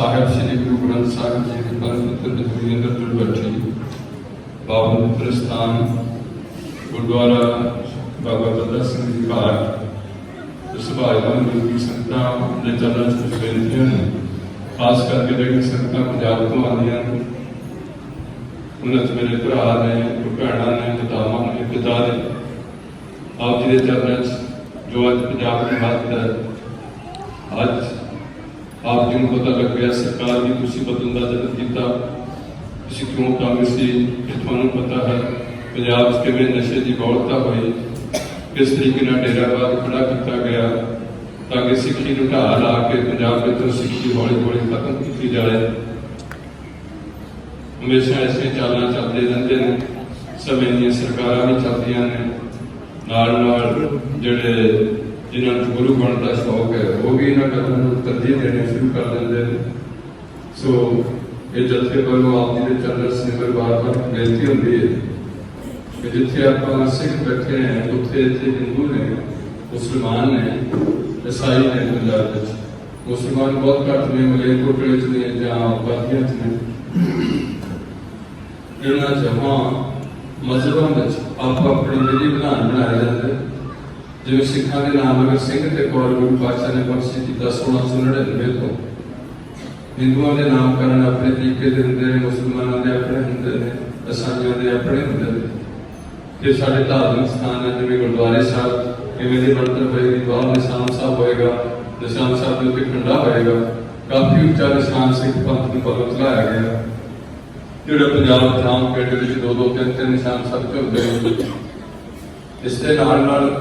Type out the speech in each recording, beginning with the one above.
साहिब श्री गुरु ग्रंथ साहिब जी की परम पवित्र हजूरी अंदर जुड़ बैठी पावन पवित्र स्थान गुरुद्वारा बाबा बंदा सिंह जी घाट सुभाषवान गुरु की संगतां अपने चरणों च कुछ बेनतियां ने खास करके जिहड़ियां संगतां पंजाब तो आंदियां उन्हां च मेरे भरा ने भैणां ने मातावां ने पिता ने आप जी के चरणों च जो अज पंजाब की बात है अज आप जी को पता लग गया सरकार भी तुसी बदलने का जतन किया तुसी क्यों कांग्रेसी कि तुहानू पता है पंजाब किवें नशे की बहुलता हुई किस तरीके डेराबाद खड़ा किया गया ताकि सिक्खी नूं ढाह ला के पंजाब में सिक्खी हौली हौली खत्म की जाए। हमेशा ऐसे चालां चलते रहते हैं समय दी सरकारां भी चलदियां ने नाल जिहड़े जिन्होंने गुरु बनने का शौक है वो भी इन्होंने कदमों तरजीह देने शुरू कर देंगे हैं। सो ये जत्थे वालों आप जी के चरणों से मेरी बार बार बेनती होती है कि जिथे आप सिख बैठे हैं उत्थे इतने हिंदू ने मुसलमान ने ईसाई ने पंजाब मुसलमान बहुत घट ने मलेरकोटले च ने जां बादियां च ने इन्हां च हाँ मजहबां विच आप अपनी विधि विधान बनाए जाते जिवें सिखां दे नाम अगर सिंह ते कौर गुरु पातशाह ने बख्शी किया 1699 तो हिंदुओं के नामकरण अपने तरीके के होंगे ने मुसलमानों के अपने होंगे ने ईसाइयों के अपने होंगे ने फिर साढ़े धार्मिक स्थान है जिवें गुरुद्वारे साहब इवें दी बनतर होएगी बाहर निशान साहब होएगा निशान साहब के उत्ते खंडा होएगा काफ़ी उच्चा निशान सिख पंथ नूं पलों चढ़ाया गया जिहड़ा पंजाब धाम पिंड विच 2-2 3-3 निशान साहब झुलदे इस दे नाल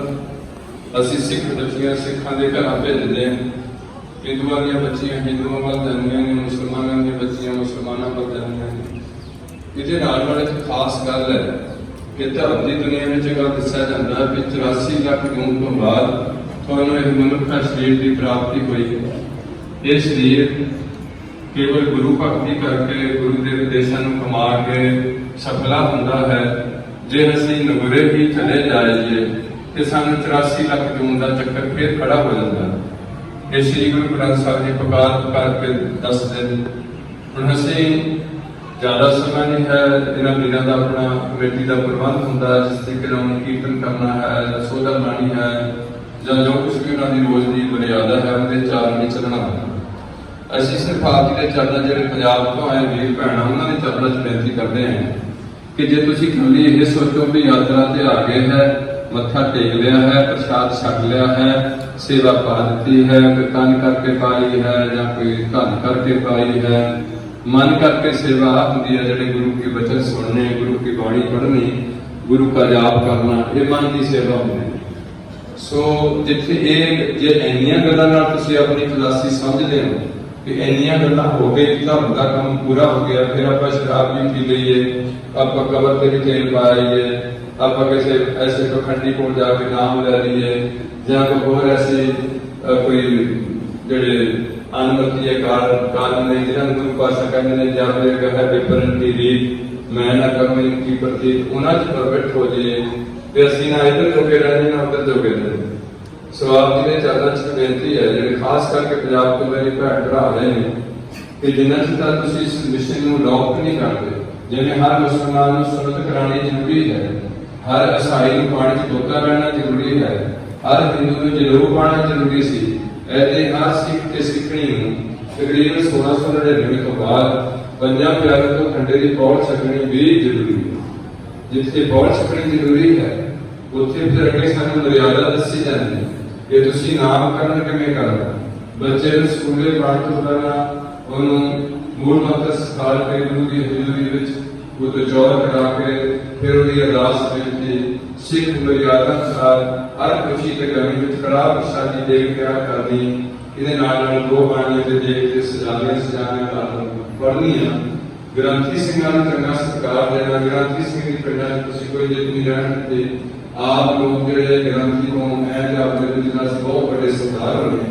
असी सिख बच्चियां सिखां दे घर भेजते हैं हिंदुओं दी बच्चियां हिंदुओं वाल जांदियां ने मुसलमानों दी बच्चियां मुसलमानों वाल जांदियां ने इहदे नाल एक खास गल है कि धर्म की दुनिया में गल दस्सिया जाता है कि 84 लाख जून तो बाद तुहानूं इस मनुखा शरीर की प्राप्ति हुई ये शरीर केवल गुरु भक्ति करके गुरु के उपदेशों को कमा के सफला होंदा है जे असीं नगुरे ही चले जाइए कि सानूं 84 लाख जून का चक्कर फिर खड़ा हो जाता है। ये श्री गुरु ग्रंथ साहिब जी पुकार के दस दिन हुण असीं ज़्यादा समय नहीं है इन्हां दिनां दा अपना कमेटी का प्रबंध होंदा है जिस तरीके नाल कीर्तन करना है सोधा लानी है जां जो कुछ भी उन्हां दी रोज़ दी मर्यादा है उहदे चाल में चलना है। असीं सिर्फ आप जी के चरणों जिहड़े पंजाब तो आए वीर भैणां उन्हां दे चरणों च बेनती करते हैं कि जे तुसीं कल्ली ये सोचो भी यात्रा ते आ गए है मत्था टेक लिया है प्रसाद छक लिया है सेवा पा दी है कोई तन करके पाई है या कोई धन करके पाई है मन करके सेवा होंगी है जिहड़े गुरु के वचन सुनने गुरु की बाणी पढ़नी गुरु का जाप करना ये मन की सेवा होंगी। सो जिथे जे इन्नियां गल्लां नाल तुसीं अपनी खलासी समझदे हो कि इन्नियां गल्लां हो गई धर्म का काम पूरा हो गया फिर आप शराब भी पी लीए आप कबर ते भी तेल पाइए आप किसी ऐसे पखंडी को जाके नाम ले लीए या कोई और ऐसे कोई जिहड़े अनमति है कारण ने जिन्होंने गुरु पातशाह कहते हैं जब है पेपर की रीत मैं ना करूँ इनकी प्रतीत उन्होंने प्रगट हो जाइए तो असीं ना इधर जोगे रहने ना उधर जोगे रहने। सो आप जी के चरणों च बेनती है जिहड़े खास करके पंजाब तो मेरी भैन भरा रहे हैं कि जिन्ना चिर तुसीं इस मिशन नूं अडॉप्ट नहीं करते जिवें हर मुसलमान नूं सुन्नत करानी जरूरी है हर ईसाई नूं पानी च धोता रहना जरूरी है हर हिंदू नूं जनेऊ पाना जरूरी सी ऐसे हर सिख ते सिखणी नूं तकरीबन 1699 तो बाद 50 प्यारे तो खंडे की पौड़ छकनी भी जरूरी है। जिथे पौड़ छकनी जरूरी है उत्थे फिर अगे सानूं मर्यादा दसी जाती है कि तुसीं नामकरण किवें करना बच्चे नूं स्कूले पढ़ तो करना उन्होंने मूल मंत्र सिखा के गुरु की हजूरी विच वो तो चौर करा के फिर उसकी अरदास बेनती सिख मर्यादा अनुसार हर खुशी के गमी में कड़ा प्रसादी देख क्या करनी इहदे नाल दो बाणियां ते देख के सजाने पढ़नी है। ग्रंथी सिंहां नूं चंगा सत्कार देना ग्रंथी सिंह दी पिंडां च तुसीं कोई जित नहीं रहण दित्ते आप लोग जिहड़े ग्रंथी हों मैं ते अपने जिन्हां से बहुत बड़े सरदार होने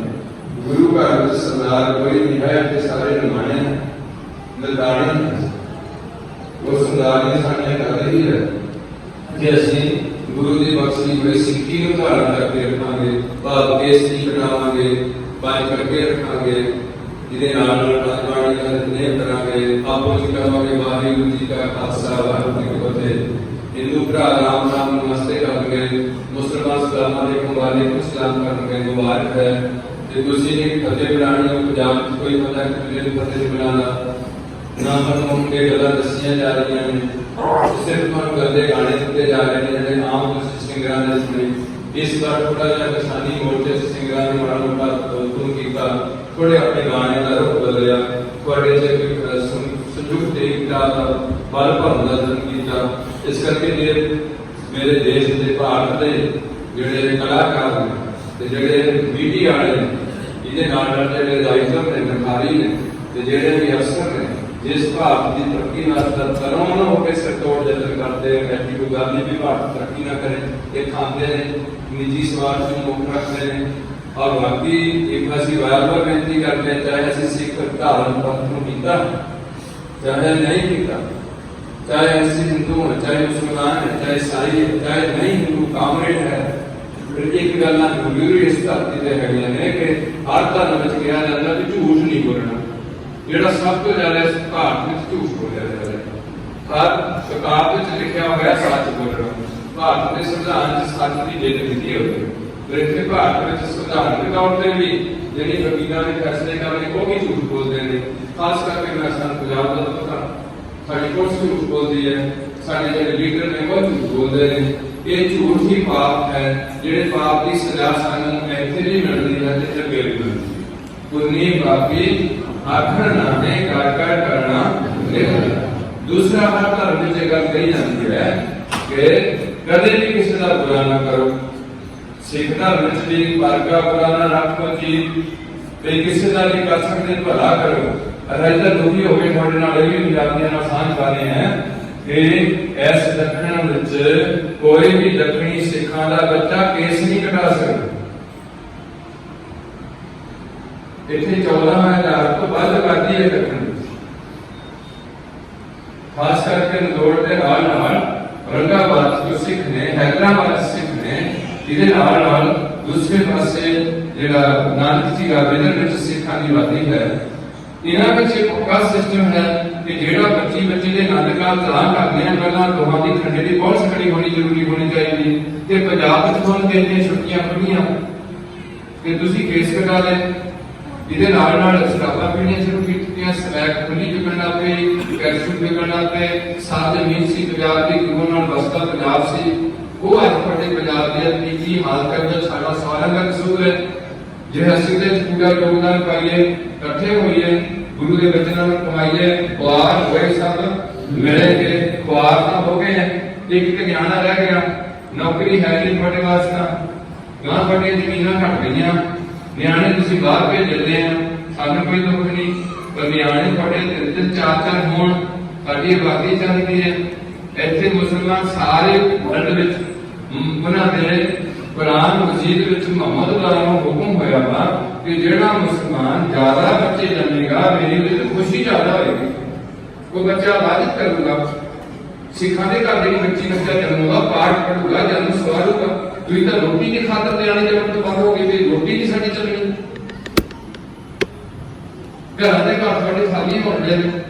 गुरु घर विच सरदार कोई नहीं है ते सारे निमाणे नदाने वो सरदारी साढ़े कर रही है कि असीं गुरु की बख्शी हुई सिक्की को धारण करके रखांगे भाव केसरी कटावांगे बाई करके रखांगे ਜਿਹਦੇ ਨਾਲ ਬਾਣੀ ਦਾ ਨਿਰਣੈ ਕਰਾਂਗੇ। ਆਪੋ ਜੀ ਕਹਾਂਗੇ ਵਾਹਿਗੁਰੂ ਜੀ ਕਾ ਖਾਲਸਾ ਵਾਹਿਗੁਰੂ ਜੀ ਕੀ ਫਤਿਹ। ਹਿੰਦੂ ਭਰਾ ਰਾਮ ਨਾਮ ਨਮਸਤੇ ਕਰਨਗੇ, ਮੁਸਲਮਾਨ ਸਲਾਮਾਂ ਦੇ ਵਾਲੇ ਨੂੰ ਸਲਾਮ ਕਰਨਗੇ। ਮੁਬਾਰਕ ਹੈ ਤੇ ਤੁਸੀਂ ਨੇ ਫਤਿਹ ਬੁਲਾਣੀ ਹੈ। ਪੰਜਾਬ ਵਿੱਚ ਕੋਈ ਬੰਦਾ ਕਿਸੇ ਨੂੰ ਫਤਿਹ ਨਹੀਂ ਬੁਲਾਉਂਦਾ, ਨਾ ਮਨ ਕੇ ਗੱਲਾਂ ਦੱਸੀਆਂ ਜਾ ਰਹੀਆਂ ਨੇ, ਸਿਰਫ ਮਨ ਗੱਲੇ ਗਾਣੇ ਦਿੱਤੇ ਜਾ ਰਹੇ ਨੇ ਜਿਹੜੇ ਆਮ ਤੁਸੀਂ ਸਿੰਗਰਾਂ ਨੇ ਸੁਣੇ। ਇਸ ਵਾਰ ਥੋੜਾ ਜਿਹਾ ਕਿਸਾਨੀ ਮੋਰਚੇ ਸਿੰਗਰਾਂ ਨੇ ਮਾੜਾ ਮੋਟਾ ਤੁਮ ਕੀਤਾ, ਥੋੜੇ ਆਪਣੇ ਗਾਣੇ ਦਾ ਰੁਖ ਬਦਲਿਆ, ਤੁਹਾਡੇ ਚ ਸੰਯੁਕਤ ਏਕਤਾ ਦਾ ਬਲ ਭਰਨ ਦਾ ਯਤਨ ਕੀਤਾ। ਇਸ ਕਰਕੇ ਮੇਰੇ ਦੇਸ਼ ਦੇ ਭਾਰਤ ਦੇ ਜਿਹੜੇ ਕਲਾਕਾਰ ਨੇ ਤੇ ਜਿਹੜੇ ਮੀਡੀਆ ਵਾਲੇ ਨੇ, ਇਹਦੇ ਨਾਲ ਜਿਹੜੇ ਰਾਈਟਰ ਨੇ, ਨਖਾਰੀ ਨੇ ਤੇ ਜਿਹੜੇ ਵੀ ਅਫਸਰ ਨੇ, ਜਿਸ ਭਾਰਤ ਦੀ ਤਰੱਕੀ ਨਾਲ ਤਰੋਂ ਨਾ ਹੋ ਕੇ ਸਿਰ ਤੋੜ ਯਤਨ ਕਰਦੇ ਨੇ, ਐਸੀ ਕੋਈ ਗੱਲ ਨਹੀਂ ਵੀ ਭਾਰਤ ਤਰੱਕੀ ਨਾ ਕਰੇ। ਇਹ ਖਾਂਦੇ ਨੇ, ਨਿੱਜੀ ਸਵਾਰਥ ਨੂੰ ਮੁੱਖ ਰੱਖਦੇ ਨੇ। और बाकी एक ਅਸੀਂ ਵਾਰ-ਵਾਰ ਬੇਨਤੀ ਕਰਦੇ ਹਾਂ, ਚਾਹੇ ਅਸੀਂ ਸਿੱਖ ਧਾਰਨ ਪੰਥ ਨੂੰ ਕੀਤਾ ਚਾਹੇ ਨਹੀਂ ਕੀਤਾ, ਚਾਹੇ ਅਸੀਂ ਹਿੰਦੂ ਹਾਂ, ਚਾਹੇ ਮੁਸਲਮਾਨ ਹੈ, ਚਾਹੇ ਈਸਾਈ ਹੈ, ਚਾਹੇ ਨਹੀਂ ਹਿੰਦੂ ਕਾਮਰੇਡ ਹੈ, ਫਿਰ ਇੱਕ ਗੱਲ ਨਾ ਜ਼ਰੂਰੀ ਇਸ ਧਰਤੀ ਤੇ ਹੈਗੀਆਂ ਨੇ ਕਿ ਹਰ ਧਰਮ ਵਿੱਚ ਕਿਹਾ ਜਾਂਦਾ ਕਿ ਝੂਠ ਨਹੀਂ ਬੋਲਣਾ। ਜਿਹੜਾ ਸਭ ਤੋਂ ਜ਼ਿਆਦਾ ਇਸ ਭਾਰਤ ਵਿੱਚ ਝੂਠ ਬੋਲਿਆ ਜਾਂਦਾ ਹੈ। ਹਰ ਕਿਤਾਬ ਵਿੱਚ ਲਿਖਿਆ ਹੋਇਆ ਸੱਚ ਬੋਲਣਾ। ਭਾਰਤ ਦੇ ਸੰਵਿਧਾਨ 'ਚ ਸੱਚ ਦੀ ਜਿੱਤ ਦਿੱਤੀ ਹੋਈ ਹੈ। ਇੱਥੇ ਭਾਰਤ ਵਿੱਚ ਸੰਵਿਧਾਨ ਦੇ ਤੌਰ ਤੇ ਵੀ ਜਿਹੜੀ ਵਕੀਲਾਂ ਨੇ ਫੈਸਲੇ ਕਰਨੇ ਉਹ ਵੀ ਝੂਠ ਬੋਲਦੇ ਨੇ। ਖਾਸ ਕਰਕੇ ਮੈਂ ਸਾਨੂੰ ਪੰਜਾਬ ਦਾ ਪਤਾ, ਸਾਡੀ ਪੁਲਿਸ ਝੂਠ ਬੋਲਦੀ ਹੈ, ਸਾਡੇ ਜਿਹੜੇ ਲੀਡਰ ਨੇ ਉਹ ਝੂਠ ਬੋਲਦੇ ਨੇ। ਇਹ ਝੂਠ ਹੀ ਪਾਪ ਹੈ, ਜਿਹੜੇ ਪਾਪ ਦੀ ਸਜ਼ਾ ਸਾਨੂੰ ਇੱਥੇ ਵੀ ਮਿਲਦੀ ਹੈ ਤੇ ਅੱਗੇ ਵੀ ਮਿਲਦੀ ਹੈ। ਪੁੰਨੀ ਪਾਪੀ ਆਖਣ ਨਾਮੇ ਕਰ ਕਰ ਕਰਨਾ ਨਿਰਭਰ। ਦੂਸਰਾ ਹਰ ਧਰਮ ਵਿੱਚ ਇਹ ਗੱਲ ਕਹੀ ਜਾਂਦੀ ਹੈ ਕਿ ਕਦੇ ਵੀ ਕਿਸੇ ਦਾ ਬੁਰਾ ਨਾ ਕਰੋ। ਸਿੱਖ ਧਰਮ ਵਿੱਚ ਵੀ ਵਰਗਾ ਬੁਰਾ ਨਾ ਰੱਖੋ ਜੀ, ਤੇ ਕਿਸੇ ਦਾ ਵੀ ਕਰ ਸਕਦੇ ਭਲਾ ਕਰੋ। ਰਾਜਾ ਦੁਖੀ ਹੋ ਕੇ ਤੁਹਾਡੇ ਨਾਲ ਇਹ ਵੀ ਪੰਜਾਬੀਆਂ ਨਾਲ ਸਾਂਝ ਪਾਣੇ ਹੈ ਕਿ ਇਸ ਦੱਖਣ ਵਿੱਚ ਕੋਈ ਵੀ ਦੱਖਣੀ ਸਿੱਖਾਂ ਦਾ ਬੱਚਾ ਕੇਸ ਨਹੀਂ ਕਟਾ ਸਕਦਾ। ਇੱਥੇ 14,000 ਤੋਂ ਵੱਧ ਆਬਾਦੀ ਹੈ ਦੱਖਣ ਵਿੱਚ, ਖਾਸ ਕਰਕੇ ਨੰਦੋੜ ਦੇ ਨਾਲ ਔਰੰਗਾਬਾਦ ਜੋ ਸਿੱਖ ਨੇ, ਹੈਦਰਾਬਾਦ ਸਿੱਖ ਨੇ, ਇਹਦੇ ਨਾਲ ਦੂਸਰੇ ਪਾਸੇ ਜਿਹੜਾ ਨਾਨਕ ਜੀ ਦਾ ਵਿਦਨ ਵਿੱਚ ਸਿੱਖਾਂ ਦੀ ਆਬਾਦੀ ਹੈ। ਇਹਨਾਂ ਵਿੱਚ ਇੱਕ ਖਾਸ ਸਿਸਟਮ ਹੈ ਕਿ ਜਿਹੜਾ ਬੱਚੇ ਦੇ ਨਾਨਕਾਂ ਤਲਾਕ ਕਰਦੇ ਆ, ਪਹਿਲਾਂ ਦੋਹਾਂ ਦੀ ਖੰਡੇ ਦੀ ਬਹੁਤ ਖੜੀ ਹੋਣੀ ਜ਼ਰੂਰੀ ਹੋਣੀ ਚਾਹੀਦੀ। ਤੇ ਪੰਜਾਬ ਵਿੱਚ ਤੁਹਾਨੂੰ ਦਿਨ ਛੁੱਟੀਆਂ ਖੁੱਲੀਆਂ ਕਿ ਤੁਸੀਂ ਕੇਸ ਕਟਾ ਲੈ। ਇਹਦੇ ਨਾਲ ਸ਼ਰਾਬਾਂ ਪੀਣੀਆਂ ਸ਼ੁਰੂ ਕੀਤੀਆਂ, ਸਮੈਕ ਖੁੱਲੀ ਵਿਕਣ ਲੱਗ ਪਈ, ਕੈਪਸੂਲ ਵਿਕਣ ਲੱਗ ਪਏ। ਸਾਧ ਜ਼ਮੀਨ ਸੀ ਪੰਜਾਬ ਦੀ, ਗੁਰੂ ਨਾਲ ਵਸਦਾ ਪੰਜਾਬ ਸੀ, ਉਹ ਅੱਜ ਤੁਹਾਡੇ ਪੰਜਾਬ ਦੀ ਤੀਜੀ ਹਾਲਤ ਹੈ। ਸਾਡਾ ਸਾਰਿਆਂ ਦਾ ਕਸੂਰ ਹੈ ਜੇ ਅਸੀਂ ਤੇ ਪੂਰਾ ਯੋਗਦਾਨ ਪਾਈਏ, ਇਕੱਠੇ ਹੋਈਏ, ਗੁਰੂ ਦੇ ਬਚਨਾਂ ਨੂੰ ਕਮਾਈਏ। ਖੁਆਰ ਹੋਏ ਸਭ ਮਿਲੇਗੇ, ਖੁਆਰ ਤਾਂ ਹੋ ਗਏ, ਇੱਕ ਗਿਆਨਾ ਰਹਿ ਗਿਆ, ਨੌਕਰੀ ਹੈ ਨਹੀਂ ਤੁਹਾਡੇ ਵਾਸਤੇ, ਗਾਂ ਤੁਹਾਡੀਆਂ ਜ਼ਮੀਨਾਂ ਘਟ ਗਈਆਂ, ਨਿਆਣੇ ਤੁਸੀਂ ਬਾਹਰ ਭੇਜ ਦਿੰਦੇ ਆ, ਸਾਨੂੰ ਕੋਈ ਦੁੱਖ ਨਹੀਂ, ਪਰ ਨਿਆਣੇ ਤੁਹਾਡੇ ਦਿਲ ਚ ਚਾਰ ਹੋਣ। ਸਾਡੀ ਆਬਾਦੀ ਚਾਹੀਦੀ ਹੈ। ਇੱਥੇ ਮੁਸਲਮਾਨ ਸਾਰੇ ਵਰਲਡ ਵਿੱਚ ਉਹਨਾਂ ਦੇ ਕੁਰਾਨ ਮਜੀਦ ਵਿੱਚ ਮੁਹੰਮਦ ਨੂੰ ਹੁਕਮ ਹੋਇਆ ਵਾ ਕਿ ਜਿਹੜਾ ਮੁਸਲਮਾਨ ਜ਼ਿਆਦਾ ਬੱਚੇ ਜੰਮੇਗਾ ਮੇਰੀ ਉਹਦੇ ਖੁਸ਼ੀ ਜ਼ਿਆਦਾ ਹੋਏਗੀ। ਉਹ ਬੱਚਾ ਇਬਾਦਤ ਕਰੂਗਾ, ਸਿੱਖਾਂ ਦੇ ਘਰ ਦੇ ਬੱਚੀ ਬੱਚਾ ਜੰਮੂਗਾ, ਪਾਠ ਪੜੂਗਾ, ਜਨਮ ਸਵਾਰੂਗਾ। ਤੁਸੀਂ ਤਾਂ ਰੋਟੀ ਦੀ ਖਾਤਰ ਨਿਆਣੇ ਜਨਮ ਤੋਂ ਬਾਹਰ ਹੋ ਗਏ, ਵੀ ਰੋਟੀ ਨਹੀਂ ਸਾਡੀ ਚੱਲਣੀ। ਘਰਾਂ ਦੇ ਘਰ ਤੁਹਾਡੇ ਖਾਲੀ ਹੋਣਗੇ।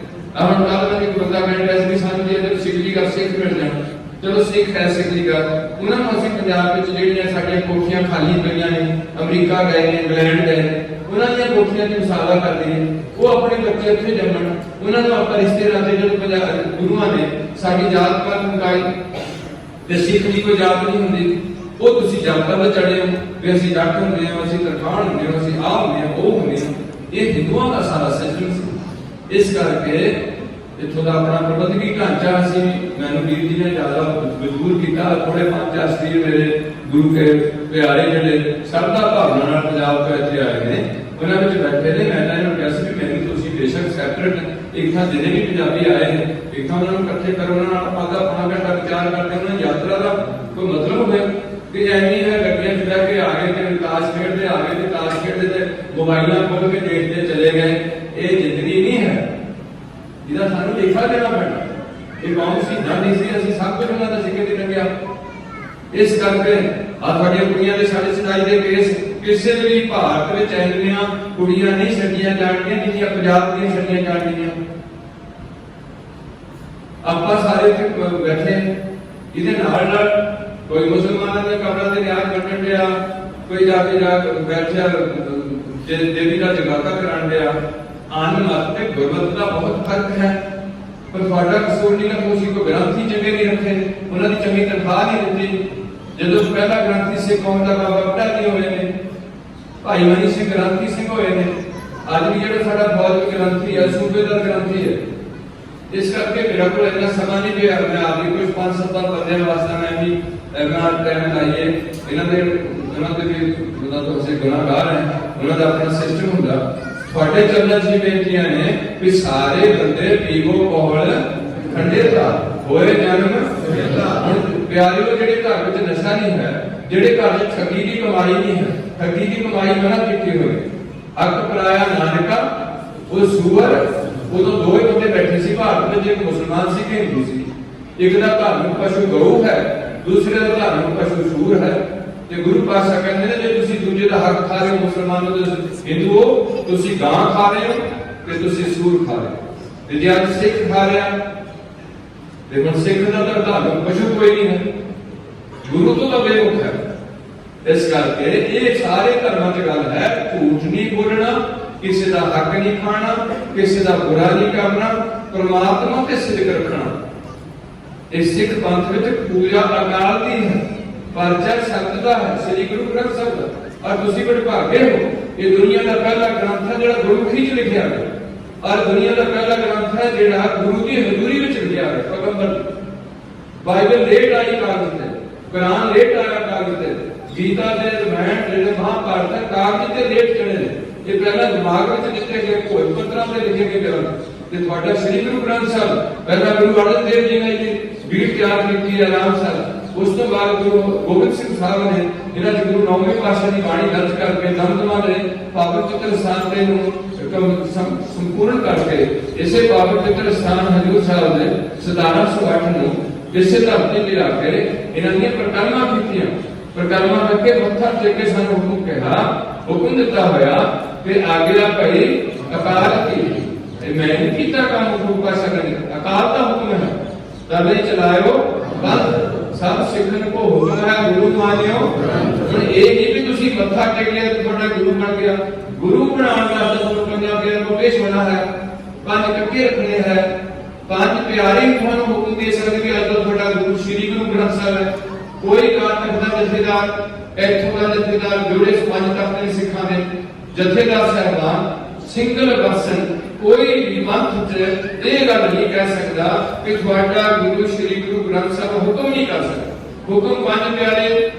ਹੁਣ ਕੱਲ ਇੱਕ ਬੰਦਾ ਕਹਿੰਦਾ ਸੀ ਸਾਨੂੰ ਜੇ ਇਹਦੇ ਸਿੱਖ ਦੀ ਗੱਲ ਸਿੱਖ ਮਿਲ ਜਾਣ, ਚਲੋ ਸਿੱਖ ਹੈ, ਸਿੱਖ ਦੀ ਗੱਲ ਉਹਨਾਂ ਨੂੰ ਅਸੀਂ ਪੰਜਾਬ ਵਿੱਚ ਜਿਹੜੀਆਂ ਸਾਡੀਆਂ ਕੋਠੀਆਂ ਖਾਲੀ ਪਈਆਂ ਨੇ, ਅਮਰੀਕਾ ਗਏ ਨੇ, ਇੰਗਲੈਂਡ ਗਏ ਨੇ, ਉਹਨਾਂ ਦੀਆਂ ਕੋਠੀਆਂ ਦੀ ਮਿਸਾਲਾਂ ਕਰਦੇ ਨੇ। ਉਹ ਆਪਣੇ ਬੱਚੇ ਇੱਥੇ ਜੰਮਣ, ਉਹਨਾਂ ਨੂੰ ਆਪਾਂ ਰਿਸ਼ਤੇਦਾਰ ਦੇ ਜਦੋਂ ਪੰਜਾਬ ਗੁਰੂਆਂ ਨੇ ਸਾਡੀ ਜਾਤ ਪਾਤ ਮੁਕਾਈ ਤੇ ਸਿੱਖ ਦੀ ਕੋਈ ਜਾਤ ਨਹੀਂ ਹੁੰਦੀ। ਉਹ ਤੁਸੀਂ ਜਾਤਾਂ ਤੇ ਚੜੇ ਹੋ ਵੀ ਅਸੀਂ ਜੱਟ ਹੁੰਦੇ ਹਾਂ, ਅਸੀਂ ਤਰਖਾਣ ਹੁੰਦੇ ਹਾਂ, ਅਸੀਂ ਆਹ ਹੁੰਦੇ ਹਾਂ, ਉਹ ਹੁੰਦੇ ਹਾਂ। ਇਹ ਹਿੰਦੂਆਂ ਦਾ ਸਾਰਾ ਸਿਸਟਮ ਸੀ। ਇਸ ਕਰਕੇ ਇੱਥੋਂ ਦਾ ਆਪਣਾ ਪ੍ਰਬੰਧਕੀ ਢਾਂਚਾ ਅਸੀਂ ਮੈਨੂੰ ਵੀਰ ਜੀ ਨੇ ਜ਼ਿਆਦਾ ਮਜਬੂਰ ਕੀਤਾ। ਥੋੜੇ ਪੰਜ ਅਸਤਰੀ ਮੇਰੇ ਗੁਰੂ ਕੇ ਪਿਆਰੇ ਜਿਹੜੇ ਸਰਦਾ ਭਾਵਨਾ ਨਾਲ ਪੰਜਾਬ ਤੋਂ ਇੱਥੇ ਆਏ ਨੇ, ਉਹਨਾਂ ਵਿੱਚ ਬੈਠੇ ਨੇ। ਮੈਂ ਤਾਂ ਇਹਨਾਂ ਨੂੰ ਕਿਹਾ ਸੀ ਵੀ ਮੈਨੂੰ ਤੁਸੀਂ ਬੇਸ਼ੱਕ ਸੈਪਰੇਟ ਇੱਕ ਥਾਂ ਜਿਹਦੇ ਵੀ ਪੰਜਾਬੀ ਆਏ ਨੇ, ਇੱਕ ਥਾਂ ਉਹਨਾਂ ਨੂੰ ਇਕੱਠੇ ਕਰੋ, ਉਹਨਾਂ ਨਾਲ ਆਪਾਂ ਦਾ ਆਪਣਾ ਘੰਟਾ ਵਿਚਾਰ ਕਰਦੇ, ਉਹਨਾਂ ਦੀ ਯਾਤਰਾ ਦਾ ਕੋਈ ਮਤਲਬ ਹੋਵੇ ਕਿ ਐਵੇਂ ਹੈ ਗੱਡੀਆਂ ਚ ਬਹਿ ਕੇ ਆ ਗਏ ਤੇ ਤਾਸ਼ ਖੇਡਦੇ ਆ ਗਏ ਤੇ ਤਾਸ਼ ਖੇਡਦੇ ਤੇ ਮੋਬਾਈਲਾਂ ਖੋਲ ਕੇ ਦੇਖਦੇ ਚਲੇ ਗਏ। ਇਹ ਜ਼ਿੰਦਗੀ ਨਹੀਂ ਹੈ ਜਿਹਦਾ ਸਾਨੂੰ ਲੇਖਾ ਦੇਣਾ ਪੈਣਾ। ਇਹ ਕੌਮ ਸੀ ਨਹੀਂ ਸੀ, ਅਸੀਂ ਸਭ ਕੁਝ ਉਹਨਾਂ ਦਾ ਸਿੱਕੇ ਤੇ ਟੰਗਿਆ। ਇਸ ਕਰਕੇ ਆ ਤੁਹਾਡੀਆਂ ਕੁੜੀਆਂ ਦੇ ਸਾਡੇ ਸਦਾਈ ਦੇ ਕੇਸ ਕਿਸੇ ਵੀ ਭਾਰਤ ਵਿੱਚ ਇੰਨੀਆਂ ਕੁੜੀਆਂ ਨਹੀਂ ਛੱਡੀਆਂ ਜਾਣਗੀਆਂ ਜਿੰਨੀਆਂ ਪੰਜਾਬ ਦੀਆਂ ਛੱਡੀਆਂ ਜਾਣਗੀਆਂ। ਆਪਾਂ ਸਾਰੇ ਇੱਥੇ ਬੈਠੇ, ਇਹਦੇ ਨਾਲ ਕੋਈ ਮੁਸਲਮਾਨਾਂ ਦੇ ਕਬਰਾਂ ਦੇ ਰਿਆਜ਼ ਕੱਢਣ ਡਿਆ, ਕੋਈ ਜਾ ਕੇ ਬੈਠਿਆ ਦੇਵੀ ਦਾ ਜਗਰਾਤਾ ਕਰਾਉਣ ਡਿਆ। ਅਨ ਮਤ ਤੇ ਗੁਰਮਤ ਦਾ ਬਹੁਤ ਫਰਕ ਹੈ। ਪਰ ਤੁਹਾਡਾ ਕਸੂਰ ਨਹੀਂ ਨਾ, ਤੁਸੀਂ ਕੋਈ ਗ੍ਰੰਥੀ ਚੰਗੇ ਨਹੀਂ ਰੱਖੇ, ਉਹਨਾਂ ਦੀ ਚੰਗੀ ਤਨਖਾਹ ਨਹੀਂ ਦਿੱਤੀ। ਜਦੋਂ ਪਹਿਲਾ ਗ੍ਰੰਥੀ ਸਿੰਘ ਕੌਮ ਦਾ ਬਾਬਾ ਬੁੱਢਾ ਜੀ ਹੋਏ ਨੇ, ਭਾਈ ਮਨੀ ਸਿੰਘ ਗ੍ਰੰਥੀ ਸਿੰਘ ਹੋਏ ਨੇ। ਅੱਜ ਵੀ ਜਿਹੜਾ ਸਾਡਾ ਫੌਜ ਗ੍ਰੰਥੀ ਹੈ, ਸੂਬੇਦਾਰ ਗ੍ਰੰਥੀ ਹੈ। ਇਸ ਕਰਕੇ ਮੇਰਾ ਕੋਲ ਇੰਨਾ ਸਮਾਂ ਨਹੀਂ ਪਿਆ, ਮੈਂ ਆਪਦੀ ਕੁਝ 5-7 ਬੰਦਿਆਂ ਵਾਸਤੇ ਮੈਂ ਵੀ ਇੰਨਾ ਟਾਈਮ ਲਾਈਏ। ਇਹਨਾਂ ਦੇ ਵੀ ਉਹਨਾਂ ਤੋਂ ਅਸੀਂ ਗੁਨਾਹਗਾਰ ਹੈ, ਉਹਨਾਂ ਦਾ ਆਪਣਾ ਸਿਸਟਮ ਹੁੰਦਾ। ਤੁਹਾਡੇ ਚੰਦਨ ਜੀ ਬੇਨਤੀਆਂ ਨੇ ਕਿ ਸਾਰੇ ਬੰਦੇ ਪੀਵੋ ਕੋਹਲ ਖੰਡੇ ਦਾ ਹੋਏ ਜਨਮ ਪਿਆਰਿਓ, ਜਿਹੜੇ ਘਰ ਵਿੱਚ ਨਸ਼ਾ ਨਹੀਂ ਹੈ, ਜਿਹੜੇ ਘਰ ਵਿੱਚ ਠੱਗੀ ਦੀ ਕਮਾਈ ਨਹੀਂ ਹੈ, ਠੱਗੀ ਦੀ ਕਮਾਈ ਮਨਾ ਕੀਤੀ ਹੋਈ, ਅੱਕ ਪਰਾਇਆ ਨਾਨਕਾ ਉਹ ਸੂਰ। ਉਦੋਂ ਦੋ ਹੀ ਬੰਦੇ ਬੈਠੇ ਸੀ ਭਾਰਤ ਵਿੱਚ, ਇੱਕ ਮੁਸਲਮਾਨ ਸੀ, ਇੱਕ ਹਿੰਦੂ ਸੀ। ਇੱਕ ਦਾ ਧਾਰਮਿਕ ਪਸ਼ੂ ਗਊ ਹੈ, ਦੂਸਰੇ ਦਾ ਧਾਰਮਿਕ ਪਸ਼ੂ ਸੂਰ ਹੈ। ਤੇ ਗੁਰੂ ਪਾਤਸ਼ਾਹ ਕਹਿੰਦੇ ਨੇ ਜੇ ਤੁਸੀਂ ਦੂਜੇ ਦਾ ਹੱਕ ਖਾ ਰਹੇ ਹੋ, ਮੁਸਲਮਾਨ ਹੋ, ਹਿੰਦੂ ਹੋ, ਤੁਸੀਂ ਗਾਂ ਖਾ ਰਹੇ ਹੋ ਤੇ ਤੁਸੀਂ ਸੂਰ ਖਾ ਰਹੇ ਹੋ। ਤੇ ਜੇ ਅੱਜ ਸਿੱਖ ਖਾ ਰਿਹਾ ਤੇ ਹੁਣ ਸਿੱਖ ਦਾ ਤਾਂ ਧਾਰਮਿਕ ਪਸ਼ੂ ਕੋਈ ਨਹੀਂ ਹੈ, ਗੁਰੂ ਤੋਂ ਤਾਂ ਬੇਮੁਖ ਹੈ। ਇਸ ਕਰਕੇ ਇਹ ਸਾਰੇ ਧਰਮਾਂ 'ਚ ਗੱਲ ਹੈ, ਝੂਠ ਨਹੀਂ ਬੋਲਣਾ, ਕਿਸੇ ਦਾ ਹੱਕ ਨਹੀਂ ਖਾਣਾ, ਕਿਸੇ ਦਾ ਬੁਰਾ ਨਹੀਂ ਕਰਨਾ, ਪਰਮਾਤਮਾ ਤੇ ਸਿੱਧ ਰੱਖਣਾ। ਇਸ ਸਿੱਖ ਪੰਥ ਵਿੱਚ ਪੂਜਾ ਅਕਾਲ ਦੀ ਹੈ, ਪਰਚਾ ਸ਼ਬਦ ਦਾ ਹੈ, ਸ੍ਰੀ ਗੁਰੂ ਗ੍ਰੰਥ ਸਾਹਿਬ ਦਾ। ਔਰ ਤੁਸੀਂ ਬੜੇ ਭਾਗੇ ਹੋ, ਇਹ ਦੁਨੀਆ ਦਾ ਪਹਿਲਾ ਗ੍ਰੰਥ ਹੈ ਜਿਹੜਾ ਗੁਰਮੁਖੀ 'ਚ ਲਿਖਿਆ ਗਿਆ। ਔਰ ਦੁਨੀਆ ਦਾ ਪਹਿਲਾ ਗ੍ਰੰਥ ਹੈ ਜਿਹੜਾ ਗੁਰੂ ਦੀ ਹਜ਼ੂਰੀ ਵਿੱਚ ਲਿਖਿਆ ਗਿਆ। ਪੈਗੰਬਰ ਬਾਈਬਲ ਲੇਟ ਆਈ ਕਾਗਜ਼ ਤੇ, ਕੁਰਾਨ ਲੇਟ ਆਇਆ ਕਾਗਜ਼ ਤੇ, ਗੀਤਾ ਦੇ ਰਾਮਾਇਣ ਜਿਹੜੇ ਮਹਾਭਾਰਤ ਹੈ ਕਾਗਜ਼ ਤੇ ਲੇਟ ਚੜੇ ਨੇ। ਇਹ ਪਹਿਲਾਂ ਦਿਮਾਗ ਵਿੱਚ ਦਿੱਤੇ ਗਏ ਭੋਜ ਪੱਤਰਾਂ ਤੇ ਲਿਖੇ ਗਏ ਗ੍ਰੰਥ। ਤੇ ਤੁਹਾਡਾ ਸ੍ਰੀ ਗੁਰੂ ਗ੍ਰੰਥ ਸਾਹਿਬ ਪਹਿਲਾਂ ਗੁਰੂ ਅਰਜਨ ਦੇਵ ਜੀ ਨੇ ਸਪੀਡ ਤਿਆਰ ਕੀਤੀ ਹੈ ਆਰਾਮ ਨਾਲ। ਉਸ ਤੋਂ ਬਾਅਦ ਗੁਰੂ ਗੋਬਿੰਦ ਸਿੰਘ ਸਾਹਿਬ ਨੇ ਇਹਨਾਂ ਚ ਗੁਰੂ ਨੌਵੇਂ ਪਾਤਸ਼ਾਹ ਦੀ ਬਾਣੀ ਦਰਜ ਕਰਕੇ ਦਮਦਮਾ ਦੇ ਪਾਵਨ ਚਿੱਤਰ ਸਥਾਨ ਤੇ ਨੂੰ ਸੰਪੂਰਨ ਕਰਕੇ ਇਸੇ ਪਾਵਨ ਚਿੱਤਰ ਸਥਾਨ ਹਜ਼ੂਰ ਸਾਹਿਬ ਦੇ 1708 ਨੂੰ ਇਸੇ ਧਰਤੀ ਤੇ ਰੱਖ ਕੇ ਇਹਨਾਂ ਦੀਆਂ ਪ੍ਰਕਰਮਾਂ ਕੀਤੀਆਂ। ਪ੍ਰਕਰਮਾਂ ਕਰਕੇ ਮੱਥਾ ਟੇਕ ਕੇ ਸਾਨੂੰ ਹੁਕਮ ਦਿੱਤਾ ਹੋਇਆ ਕਿ ਆਗਿਆ ਭਈ ਅਕਾਲ ਕੀ। ਮੈਂ ਨਹੀਂ ਕੀਤਾ ਕੰਮ ਗੁਰੂ ਪਾਤਸ਼ਾਹ ਨੇ, ਅਕਾਲ ਦਾ ਹੁਕਮ ਹੈ, ਤਵੇ ਚਲਾਇਓ ਬੰਦ ਸਭ ਸਿੱਖਣ ਕੋ ਹੁਕਮ ਹੈ ਗੁਰੂ ਮਾਨਿਓ। ਹੁਣ ਇਹ ਨਹੀਂ ਵੀ ਤੁਸੀਂ ਮੱਥਾ ਟੇਕ ਲਿਆ ਤੇ ਤੁਹਾਡਾ ਗੁਰੂ ਬਣ ਗਿਆ। ਗੁਰੂ ਬਣਾਉਣ ਵਾਸਤੇ ਤੁਹਾਨੂੰ ਪੰਜਾਬੀਆਂ ਨੂੰ ਪੇਸ਼ ਹੋਣਾ ਹੈ, 5 ਟੱਕੇ ਰੱਖਣੇ ਹੈ, 5 ਪਿਆਰੇ ਤੁਹਾਨੂੰ ਹੁਕਮ ਦੇ ਸਕਦੇ ਕਿ ਅੱਜ ਤੁਹਾਡਾ ਗੁਰੂ ਸ੍ਰੀ ਗੁਰੂ ਗ੍ਰੰਥ ਸਾਹਿਬ ਹੈ। ਕੋਈ ਕਾਰਜ ਦਾ ਜਥੇਦਾਰ, ਇੱਥੋਂ ਦਾ ਜਥੇਦਾਰ, ਜਿਹੜੇ 5 ਤਖਤ ਨੇ ਸਿੱਖਾਂ ਦੇ ਜਥੇਦਾਰ ਸਾਹਿਬਾਨ ਸਿੰਗਲ ਪਰਸਨ ਕੋਈ ਵੀ ਮੰਤ ਇਹ ਗੱਲ ਨਹੀਂ ਕਹਿ ਸਕਦਾ ਕਿ ਤੁਹਾਡਾ ਗੁਰੂ ਸ੍ਰੀ ਗੁਰੂ ਗ੍ਰੰਥ ਸਾਹਿਬ ਹੁਕਮ ਨਹੀਂ ਕਰ ਸਕਦਾ। ਹੁਕਮ 5 ਪਿਆਰੇ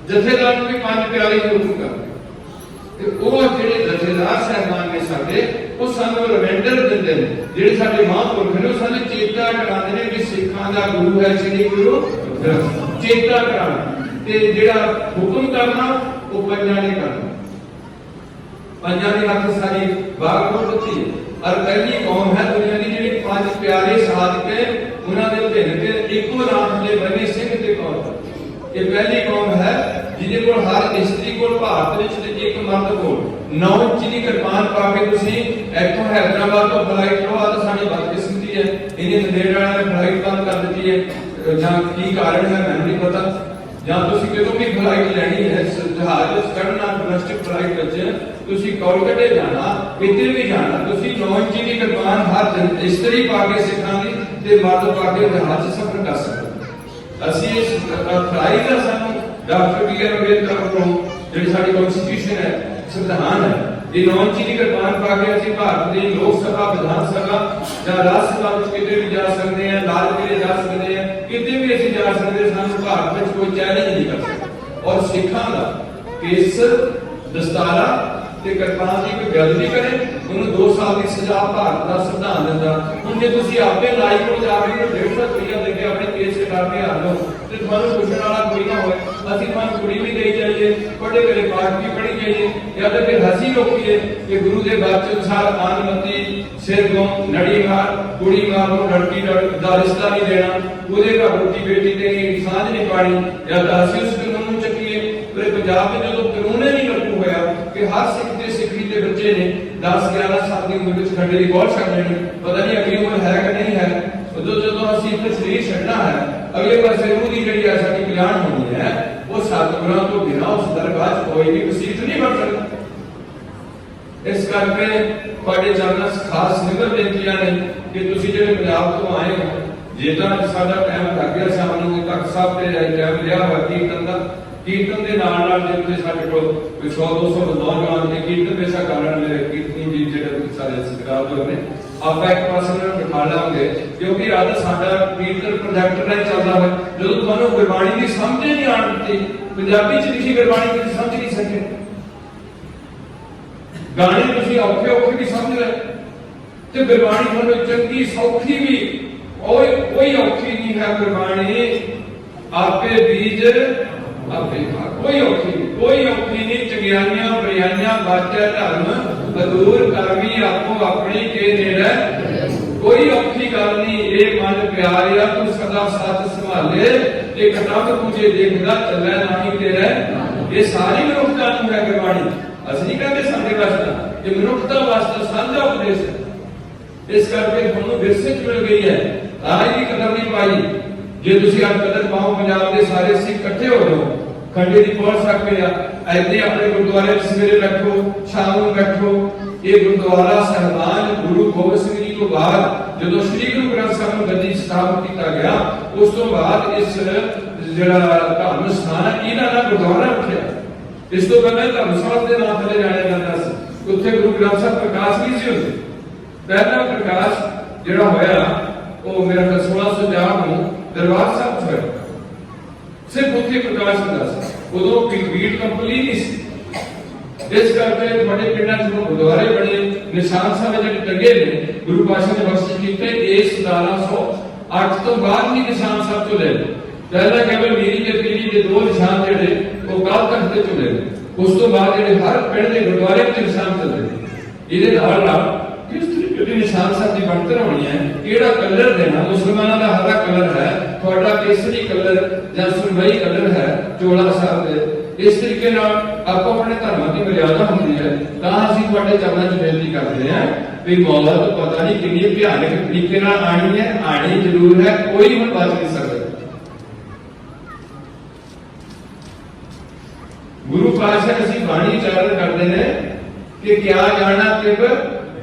ਜਥੇਦਾਰ ਨੂੰ ਵੀ 5 ਪਿਆਰੇ ਹੀ ਹੁਕਮ ਕਰਦੇ। ਤੇ ਉਹ ਜਿਹੜੇ ਜਥੇਦਾਰ ਸਾਹਿਬਾਨ ਨੇ ਸਾਡੇ, ਉਹ ਸਾਨੂੰ ਰਿਮਾਈਂਡਰ ਦਿੰਦੇ ਨੇ, ਜਿਹੜੇ ਸਾਡੇ ਮਹਾਂਪੁਰਖ ਨੇ ਉਹ ਸਾਨੂੰ ਚੇਤਾ ਕਰਾਉਂਦੇ ਨੇ ਕਿ ਸਿੱਖਾਂ ਦਾ ਗੁਰੂ ਹੈ ਸ੍ਰੀ ਗੁਰੂ ਗ੍ਰੰਥ। ਚੇਤਾ ਕਰਾਉਣਾ ਤੇ ਜਿਹੜਾ ਹੁਕਮ ਕਰਨਾ ਉਹ ਪੰਜਾਂ ਨੇ ਕਰਨਾ। ਪੰਜਾਂ ਦੀ ਹੱਥ ਸਾਰੀ ਬਾਗ ਹੋ ਦਿੱਤੀ ਹੈ। और पहली कौम है दुनिया की जी 5 प्यारे साध के उन्होंने भेज के एको नाम के बने सिंह के तौर पर। ये पहली कौम है जिन्हें को हर स्त्री को भारत में एक मर्द को 9 इंच की कृपान पा के तुसी इथों हैदराबाद तो फ्लाइट लो आ तो साडी बदकिस्मती है। इन्हें नंदेड़ वाले ने फ्लाइट बंद कर दी है जां की कारण है मैंने नहीं पता। ਜਾਂ ਤੁਸੀਂ ਜਦੋਂ ਵੀ ਫਲਾਈਟ ਲੈਣੀ ਹੈ ਜਹਾਜ਼ ਵਿੱਚ ਚੜ੍ਹਨਾ ਡੋਮੈਸਟਿਕ ਫਲਾਈਟ ਵਿੱਚ ਤੁਸੀਂ ਕੋਲਕਾਤਾ ਜਾਣਾ ਕਿਤੇ ਵੀ ਜਾਣਾ ਤੁਸੀਂ 9 ਇੰਚ ਦੀ ਕਿਰਪਾਨ ਹਰ ਇਸਤਰੀ ਪਾ ਕੇ ਸਿੱਖਾਂ ਦੀ ਤੇ ਮਰਦ ਪਾ ਕੇ ਜਹਾਜ਼ 'ਚ ਸਫ਼ਰ ਕਰ ਸਕਦੇ। ਅਸੀਂ ਇਸ ਫਲਾਈਟ ਦਾ ਸਾਨੂੰ ਡਾਕਟਰ B.R. ਅੰਬੇਦਕਰ ਵੱਲੋਂ ਜਿਹੜੀ ਸਾਡੀ ਕਨਸਟੀਟਿਊਸ਼ਨ ਹੈ ਸੰਵਿਧਾਨ ਹੈ ਇਹ 9 ਇੰਚ ਦੀ ਕਿਰਪਾਨ ਪਾ ਕੇ ਅਸੀਂ ਭਾਰਤ ਦੀ ਲੋਕ ਸਭਾ ਵਿਧਾਨ ਸਭਾ ਜਾਂ ਰਾਜ ਸਭਾ ਵਿੱਚ ਕਿਤੇ ਵੀ ਜਾ ਸਕਦੇ ਹਾਂ, ਲਾਲ ਕਿਲੇ ਜਾ ਸਕਦੇ ਹਾਂ, ਕਿਤੇ ਵੀ ਅਸੀਂ ਜਾ ਸਕਦੇ। ਸਾਨੂੰ ਭਾਰਤ ਵਿੱਚ ਕੋਈ ਚੈਲੰਜ ਨਹੀਂ ਕਰ ਸਕਦਾ। ਔਰ ਸਿੱਖਾਂ ਦਾ ਕੇਸਰ ਦਸਤਾਰਾ ਤੇ ਕਿਰਪਾਨ ਦੀ ਕੋਈ ਗੱਲ ਨਹੀਂ ਕਰੇ ਉਹਨੂੰ 2 ਸਾਲ ਦੀ ਸਜ਼ਾ ਭਾਰਤ ਦਾ ਸੰਵਿਧਾਨ ਦਿੰਦਾ। ਹੁਣ ਜੇ ਤੁਸੀਂ ਆਪੇ ਲਾਈਕ ਹੋ ਜਾ ਕੇ 150 ਰੁਪਇਆ ਦੇ ਕੇ ਆਪਣੇ ਕੇਸ ਕਟਾ ਕੇ ਆ ਲਓ ਤੇ ਤੁਹਾਨੂੰ ਪੁੱਛਣ ਵਾਲਾ ਕੋਈ ਨਾ ਹੋਵੇ। ਅਸੀਂ ਤੁਹਾਨੂੰ ਕੁੜੀ ਵੀ ਦੇਈ ਜਾਈਏ, ਤੁਹਾਡੇ ਘਰੇ ਪਾਠ ਵੀ ਪੜ੍ਹੀ ਜਾਈਏ, ਜਾਂ ਤਾਂ ਫਿਰ ਹੱਸੀ ਰੋਕੀਏ ਕਿ ਗੁਰੂ ਦੇ ਬਾਤ ਅਨੁਸਾਰ ਆਨਮਤੀ ਸਿਰ ਗੁੰਮ ਨੜੀ ਮਾਰ ਕੁੜੀ ਮਾਰ ਨੂੰ ਲੜਕੀ ਦਾ ਰਿਸ਼ਤਾ ਨਹੀਂ ਦੇਣਾ, ਉਹਦੇ ਘਰ ਰੋਟੀ ਬੇਟੀ ਦੇ ਸਾਂਝ ਨਹੀਂ ਪਾਣੀ, ਜਾਂ ਤਾਂ ਅਸੀਂ ਉਸ ਕਾਨੂੰਨ ਨੂੰ ਚੱਕੀਏ। ਪਰ ਪੰਜਾਬ ਵਿੱਚ ਜਦੋਂ ਕਾਨੂੰਨ ਹੀ ਨਹੀਂ ਲੱਗੂ कि हर सिख के सिखी के बच्चे ने 10-11 साल की उम्र में खंडे की गौर छक लेनी, पता नहीं अगली उम्र है कि नहीं है। जो असं इतने शरीर छड़ना है, अगले पासे रूह की जी साडी कल्याण होनी है, वो सतगुरां तो बिना उस दरगाह कोई भी वसीयत नहीं बन सकता। इस करके तुहाडे चरणों खास निगर बेनतियां ने कि तुसीं जिहड़े पंजाब तो आए हो, जे तां साडा टाइम लग गया शाम नूं तक साहब ते टाइम लिया हुआ कीर्तन का, कीर्तन के नाल नाल जे साडे कोल 100-200 नौजवान ने कीर्तन पेशा करन, मेरे कीर्तनी जी जिहड़े सारे सत्कारयोग ने, आप एक पासे में बिठा लांगे क्योंकि रात साडा कीर्तन प्रोजेक्ट नहीं चलता है। जो तुहानू गुरबाणी की समझ नहीं आती, पंजाबी च लिखी गुरबाणी तुसीं समझ नहीं सके, गाने तुसीं औखे औखे भी समझ रहे, तो गुरबाणी तुहानू चंगी सौखी भी कोई औखी नहीं है। गुरबाणी आपे बीज आपे खा, कोई औखी नहीं। चंगियाइयां बुराइयां बाचा धर्म बदूर करमी आपो अपनी के नेड़े, कोई औखी गल नहीं। ये मन प्यारिया तू सदा सत संभाले, एक रब तुझे देखदा चले नहीं तेरे। ये सारी मनुखता नूं है गुरबाणी, असं नहीं कहते साडे वास्ते, ये मनुखता वास्ते साझा उपदेश है। इस करके तुहानू विरसे च मिल गई है, आज की कदर नहीं पाई। जे तुसीं अज कदर पाओ, पंजाब के सारे सिख इकट्ठे हो जाओ, खंडे की पहुंच सकते हैं, ऐसे अपने गुरुद्वारे सवेरे बैठो, शाम को बैठो। ये गुरुद्वारा साहिबान गुरु गोबिंद सिंह जी को बाद जो श्री गुरु ग्रंथ साहिब गद्दी स्थापित किया गया, उस तो बाद इस जिहड़ा धर्म स्थान है इहदा नाम गुरुद्वारा रखिया। इस तो पहले धर्मशाला के नाम थले जाया जाता सी, उत्थे गुरु ग्रंथ साहिब प्रकाश नहीं सी हुंदे। पहला प्रकाश जिहड़ा होया वो मेरा 1650 में दरबार साहिब होया, सिर्फ उत्थे प्रकाश हुंदा सी, उदों भीड़ कंपनी नहीं सी। इस करके बड़े पिंडां च गुरुद्वारे बने, निशान साहब जिहड़े टंगे ने गुरु पातशाह ने बख्शिश कीते। इस 1708 तो बाद ही निशान साहब तो ले, पहला केवल मेरी ते पीरी के 2 निशान जिहड़े वो काल तख्त ते चले, उस तो बाद जिहड़े हर पिंड के गुरुद्वारे ते निशान चलदे। इहदे नाल किस तरीके के निशान साहब की बनतर होनी है, केड़ा कलर देना। मुसलमानों का हरा कलर है, थोड़ा केसरी कलर या सुरमई कलर है चोला साहब दे। इस तरीके आपको अपने धर्म की मर्यादा होती है, चरणों च बेनती करते हैं भी मौला तो पता नहीं कितनी भयानक तरीके आनी है, आनी जरूर है, कोई हम बच नहीं सकता। गुरु पातशाह असीं बाणी उच्चारण करते हैं कि क्या जाना तिब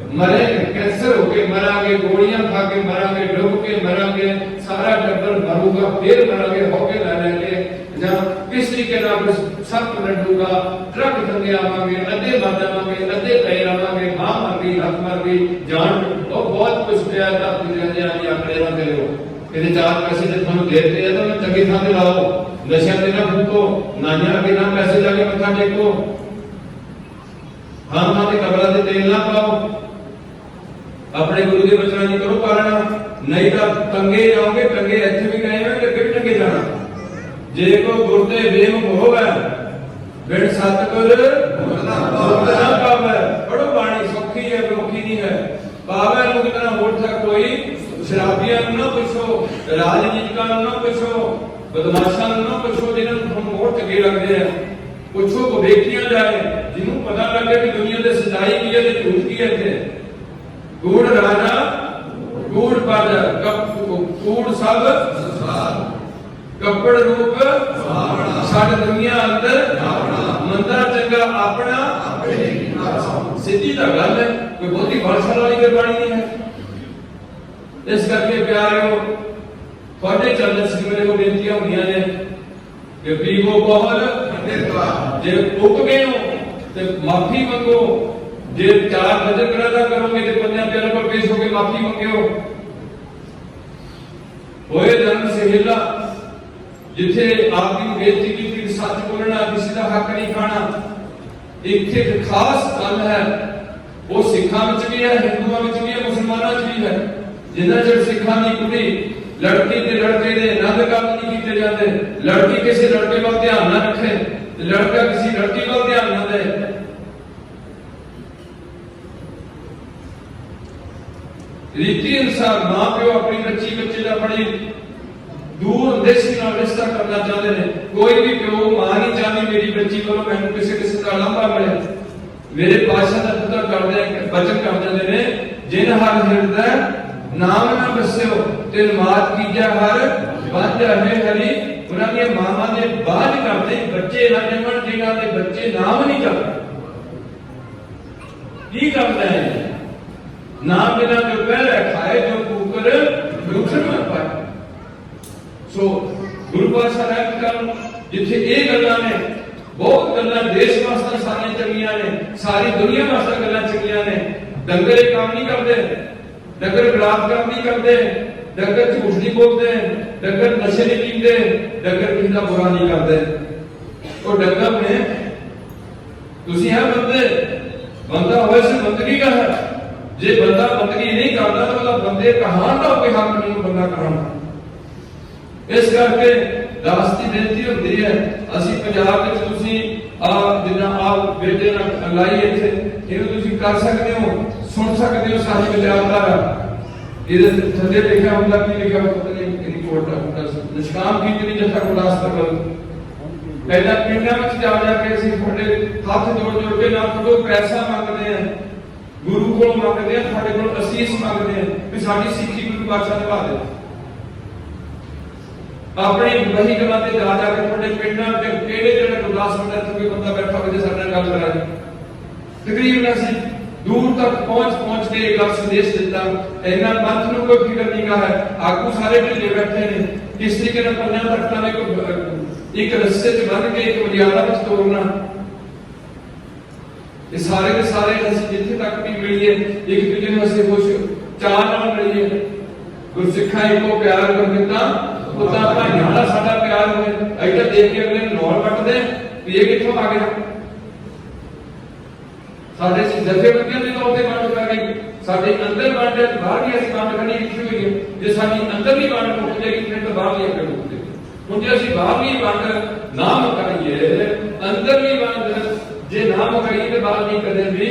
मरे, कैंसर होके मरांगे, गोलियां खा के मरांगे, डुब के मरांगे, सारा टब्बर मरूगा, फिर मरांगे, होके ला लेंगे, किस तरीके सब लड्डूगा, ट्रक धंगे आवांगे, अद्धे मर जावांगे, अद्धे पैर आवांगे, मां मर गई, हक मर गई, जान और बहुत कुछ पिया आंकड़े ना करो। ये 4 पैसे जब तुम देते हैं तो चंगी थां ते लाओ, नशा ते ना फूको, नाइयां के ना पैसे जाके मत्था टेको, हां हां ते कबरां ते तेल ना पाओ, अपने गुरु के बचना नहीं करो पालना, नहीं तो टंगे जाओगे। टंगे इत्थे भी गए हैं कि फिर टंगे जाना। जे को गुरते बेम होवे बिन सतगुर मुक्त ना पावे। पढ़ो बाणी सौखी है, औखी नहीं है। पावे मुक्त ना होठ कोई, शराबियां ना पूछो, राजनीतिकां ना पूछो, बदमाशां ना पूछो, जिन्होंने हम वोट चंगे लगते हैं, पूछो को देखिया जाए, जिन्होंने पता लगे कि दुनिया की सच्चाई की है, झूठ की है। कूड़ राजा कूड़ पद, कूड़ सब कपड़ रूप सारी दुनिया अंदर, मंदा चंगा अपना सीधी तो गल है, कोई बहुत ही बलशाली वाली गुरबाणी नहीं है। इस करके प्यारे थोड़े चरण च मेरे को बेनतियां होंदियां ने कि पीवो बहुल जे उग गए हो तो माफी मंगो, जे 4 भजन करा करोगे तो 5 प्यारों पर पेश होकर माफी मंगो। होए जन्म से हिला जिथे आपकी बेइज्जती की, सच बोलना, किसी का हक नहीं खाना। एक खास गल है, वो सिखा भी है, हिंदुओं भी है, मुसलमानों भी है। जिन्ना चਿਰ सिखा की कुड़ी लड़की के लड़के ने नंद काम नहीं किए जाते, लड़की किसी लड़के पर ध्यान ना रखे, लड़का किसी लड़की पर ध्यान ना दे। रीति अनुसार मां प्यो अपनी बच्चे का बड़ी दूर देशी रिश्ता करना चाहते हैं। कोई भी प्यो मां नहीं चाहती मेरी बच्ची को मैंने किसी का लांबा मिले, मेरे पातशाह का पता करते बचन कर देते ने, जिन हर हृदय नाम न बस्यो तिन मात कीजा हर बन जाए हरी। उन्होंने मामा ने बात करते बच्चे ना जमन, जिन्हों के बच्चे नाम नहीं करते की करते हैं नाम बिना जो पहले खाए जो कुकर दूसरे में पाए। सो गुरु पातशाह रहमत जिथे ये गल्लां ने बहुत गल्लां देश वास्ते सारी चंगियां ने, सारी दुनिया वास्ते गल्लां चंगियां ने। डंगर ये काम नहीं करते, डंगर बलात्कार नहीं करते, डंगर झूठ नहीं बोलते, डंगर नशे नहीं पीते, डंगर किसी का बुरा नहीं करते। और डंगर ने तुसी है बंदे, बंदा होए से बंदगी का है। जे बंदा बंदगी नहीं करता तो मतलब बंदे कहां का कोई हक नहीं बंदा कहां। इस करके दास की बेनती होती है, असि पंजाब विच तुसी जिन्ना आप बेटे ना लाई इथे इहनूं तुसी कर सकते हो, सुन सकते हो सारी विचारधारा। इहदे थल्ले लिखा हुंदा की लिखा पता नहीं कितनी कोट होता निष्काम कीर्तनी जथा गुरदासपुर पहला पिंडां विच जा के असीं थोड़े हाथ जोड़ जोड़ के ना तो पैसा मंगते हैं, गुरु को मंगते हैं, थोड़े को असीस मंगते हैं कि साडी सिੱਖੀ गुरु पातशाह निभा दे। अपने वही गल्लां ते जा के थोड़े पिंडां ते किहड़े ਜਿਹੜੇ ਗੁਰਦਾਸਪੁਰ ਦਾ कोई बंदा बैठा होवे जे साडे नाल गल करा तकरीबन असीं दूर तक पहुंच के एक संदेश दिता। इन्ना पंथ नूं कोई फिक्र नहीं है, आगू सारे ढिले बैठे ने, किस तरीके नाल पंजां तख्तां ने कोई एक रस्से च बन के एक मर्यादा विच तोड़ना। ये सारे के सारे असीं जिथे तक भी मिलीए एक दूजे नूं असीं खुश चाह नाल मिलीए। गुरसिखां इको प्यार कर दिता उतां भाईआं दा साडा प्यार होए। ऐसा देख के अगले नौल वटदे भी ये कित्थों आ गया। साडे जथेबंदियां दे तौर ते वंड कर गई, साडे अंदर वंड बाहर भी असीं वंड करनी लिखी हुई है। जे साडी अंदरली वंड मुक जाएगी फिर तो बाहरली अगे मुक जाएगी। हुण जे असीं बाहरली वंड ना मुकाईए, अंदरली वंड जे ना मुकाईए तो बाहरली कदे भी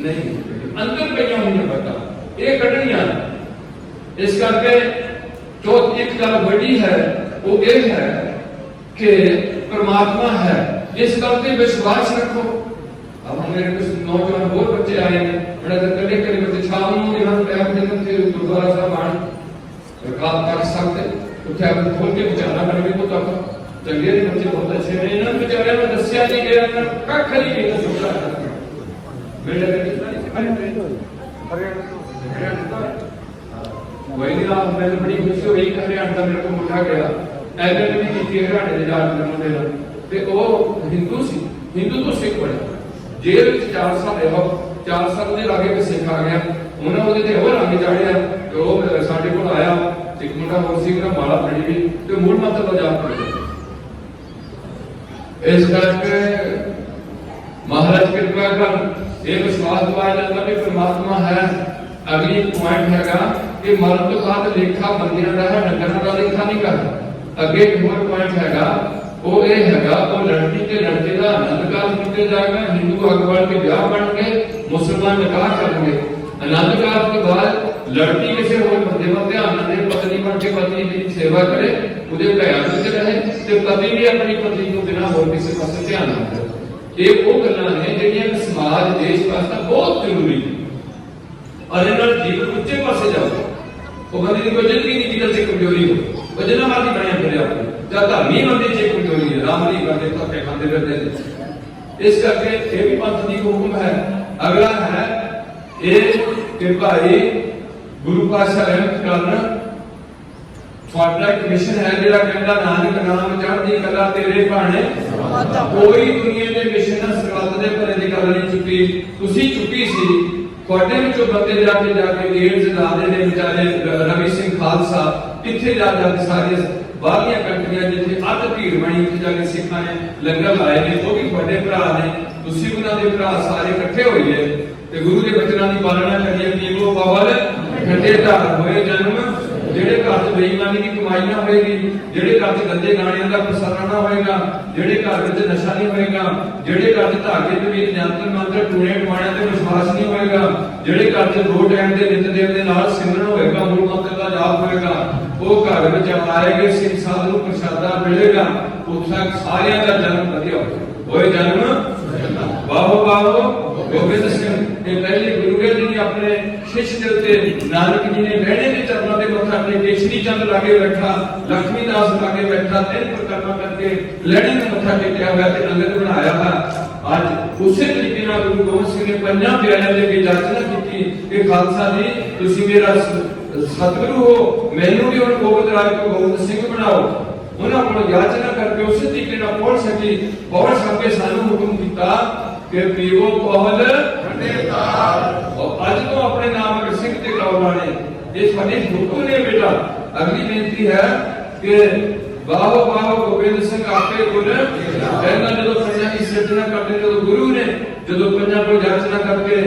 नहीं मुकेगी। अंदर पईआं होईआं वंडां ये कढणीआं। इस करके जो एक गल बड़ी है वो ये है कि परमात्मा है, इस गल ते विश्वास रखो। अब मेरे कुछ नौजवान बहुत बच्चे आए हैं, बड़ा कड़े कड़े बच्चे शाम को यहाँ पैर देते थे गुरुद्वारा साहब आने रात तक सकते उठे आप खोल के बेचारा करने को तक चंगे बच्चे बहुत अच्छे हैं। इन्होंने बेचारे में दसिया नहीं गया कख नहीं गया छोटा मेरे वही नहीं आप मैंने बड़ी खुशी हुई कि हरियाणा का मेरे को मुठा गया ऐसे भी की हरियाणा के जाट मुंडे ना ते वो हिंदू सी, हिंदू तो सिख बने जेल 4 साल रहा, 4 साल ਦੇ ਲਾਗੇ ਕੇ ਸਿੱਖ ਆ ਗਿਆ। ਉਹਨਾਂ ਉਹਦੇ ਤੇ ਹੋਰ ਰੰਗ ਚਾੜਿਆ ਤੇ ਉਹ ਸਾਡੇ ਕੋਲ ਆਇਆ ਇੱਕ ਮੁੰਡਾ ਹੋਰ ਸੀ ਜਿਹੜਾ ਮਾਲਾ ਫੜੀ ਵੀ ਤੇ ਮੂਲ ਮੰਤਰ ਦਾ ਜਾਪ ਕਰ ਰਿਹਾ। ਇਸ ਕਰਕੇ ਮਹਾਰਾਜ ਕਿਰਪਾ ਕਰਨ ਇਹ ਵਿਸ਼ਵਾਸ ਦਿਵਾਇਆ ਜਾਂਦਾ ਕਿ ਪਰਮਾਤਮਾ ਹੈ। ਅਗਲੀ ਪੁਆਇੰਟ ਹੈਗਾ ਕਿ ਮਰਨ ਤੋਂ ਬਾਅਦ ਲੇਖਾ ਬੰਦਿਆਂ ਦਾ ਹੈ, ਡੰਗਰਾਂ ਦਾ ਲੇਖਾ ਨਹੀਂ ਕਰਦਾ। ਅੱਗੇ ਇੱਕ ਹੋਰ ਪੁਆਇੰਟ ਹੈਗਾ ਉਹ ਇਹ ਹੈਗਾ ਉਹ ਲੜਕੀ ਤੇ ਲੜਕੇ ਦਾ ਆਨੰਦ ਕਾਰਜ ਕੀਤੇ ਜਾਏਗਾ। ਹਿੰਦੂ ਅਗਵਾਲ के ब्याह बन गए, मुसलमान निकाह करेंगे। आनंद काज के बाद लड़की किसी और बंदे पर ध्यान न दे, पत्नी बन के पत्नी की सेवा करे, उहदे घर विच रहे ते पति भी अपनी पत्नी को बिना होर किसी पासे ध्यान न दे। ये वो गल्लां ने जिहड़ियां समाज देश वास्ते बहुत जरूरी है और इन्हां जीवन उच्चे पासे जाओ। वो बंदे की कोई जिंदगी नहीं जिहदे च कमजोरी हो, वो जिन्ना मर्जी बनाया फिरे अपने ਜਾਂ ਧਰਮੀ ਬੰਦੇ ਚ ਕਮਜ਼ੋਰੀ ਹੈ, ਰਾਮ ਨਹੀਂ ਕਰਦੇ ਧੱਕੇ ਖਾਂਦੇ ਫਿਰਦੇ ਨੇ। ਇਸ ਕਰਕੇ ਇਹ ਵੀ ਪੰਥ ਦੀ ਹੁਕਮ ਹੈ। ਅਗਲਾ ਹੈ ਇਹ ਕਿ ਭਾਈ ਗੁਰੂ ਪਾਤਸ਼ਾਹ ਰਹਿਮਤ ਕਰਨ ਤੁਹਾਡਾ ਇੱਕ ਮਿਸ਼ਨ ਹੈ ਜਿਹੜਾ ਕਹਿੰਦਾ ਨਾਨਕ ਨਾਮ ਚੜ੍ਹਦੀ ਕਲਾ ਤੇਰੇ ਭਾਣੇ। ਕੋਈ ਦੁਨੀਆ ਦੇ ਮਿਸ਼ਨ ਸਰਬੱਤ ਦੇ ਭਲੇ ਦੀ ਗੱਲ ਨਹੀਂ ਚੁੱਕੀ, ਤੁਸੀਂ ਚੁੱਕੀ ਸੀ। ਤੁਹਾਡੇ ਵਿੱਚੋਂ ਬੰਦੇ ਜਾ ਕੇ ਏਡਜ਼ ਲਾਦੇ ਨੇ ਵਿਚਾਰੇ ਰਵੀ ਸਿੰਘ ਖਾਲਸਾ ਕਿੱਥੇ ਜਾ ਕੇ ਸਾਰੇ ਬਾਹਰਲੀਆਂ ਕੰਟਰੀਆਂ ਜਿੱਥੇ ਅੱਧ ਭੀੜ ਬਣੀ ਉੱਥੇ ਜਾ ਕੇ ਸਿੱਖਾਂ ਨੇ ਲੰਗਰ ਲਾਏ ਨੇ, ਉਹ ਵੀ ਤੁਹਾਡੇ ਭਰਾ ਨੇ। ਤੁਸੀਂ ਉਹਨਾਂ ਦੇ ਭਰਾ ਸਾਰੇ ਇਕੱਠੇ ਹੋਈਏ ਤੇ ਗੁਰੂ ਦੇ ਬਚਨਾਂ ਦੀ ਪਾਲਣਾ ਕਰੀਏ। ਪੀਵੋ ਪਵਲ ਠੰਡੇ ਧਾਰ ਹੋਏ ਜਨਮ, ਜਿਹੜੇ ਘਰ 'ਚ ਬੇਈਮਾਨੀ ਦੀ ਕਮਾਈ ਨਾ ਹੋਏਗੀ, ਜਿਹੜੇ ਘਰ 'ਚ ਗੰਦੇ ਗਾਣਿਆਂ ਦਾ ਪ੍ਰਸਾਰਣ ਨਾ ਹੋਏਗਾ, ਜਿਹੜੇ ਘਰ ਵਿੱਚ ਨਸ਼ਾ ਨਹੀਂ ਹੋਏਗਾ, ਜਿਹੜੇ ਘਰ 'ਚ ਧਾਗੇ ਤੇ ਵੀ ਜੰਤਰ ਮੰਤਰ ਟੂਣੇ ਟਵਾਣਿਆਂ ਤੇ ਵਿਸ਼ਵਾਸ ਨਹੀਂ ਹੋਏਗਾ, ਜਿਹੜੇ ਘਰ 'ਚ 2 ਟਾਈਮ ਦੇ ਨਿਤ ਦੇਵ ਦੇ ਨਾਲ ਸਿਮਰਨ ਹੋਏਗਾ, ਮੂਲ ਮੰਤਰ ਦਾ ਜਾਪ ਹੋਏਗਾ, ਉਹ ਘਰ ਵਿੱਚ ਆਏਗੇ ਸਿੰਘ ਸਾਧ ਨੂੰ ਪ੍ਰਸ਼ਾਦਾ ਮਿਲੇਗਾ। ਉੱਥੇ ਸਾਰਿਆਂ ਦਾ ਜਨਮ ਵਧੀਆ ਹੋਏ ਜਨਮ ਬਾਹੋ ਬਾਹੋ गोबिंद सिंह ने पहले गुरु जी ने अपने शिष्य के उत्ते नानक जी ने बहने के चरणों के मत्था टेके, श्री चंद लागे बैठा, लक्ष्मी दास लागे बैठा, 3 परिक्रमा करके लहणे में मत्था टेकिया हुआ ते अंगद बनाया है। आज उसी तरीके नाल गुरु गोबिंद सिंह ने 5 प्यारिਆਂ ਦੇ ਅੱਗੇ याचना की कि खालसा जी तुसी मेरा सतगुरु हो, मैनू भी हुण गोबिंद राज को गोबिंद सिंह बनाओ। उन्होंने को याचना करके उसी तरीके नाल पौड़ सकी, पौड़ सके सानू हुक्म किया कि पीवो पहल और अज तो अपने नाम अगर सिंह ते कौला ने ये साडे हुक्म ने बेटा। अगली बेनती है कि बाहो बाहो गोबिंद सिंह आपे गुण कहना जो प्रजा की सिरजना करते जो गुरु ने जो प्रजा को याचना करके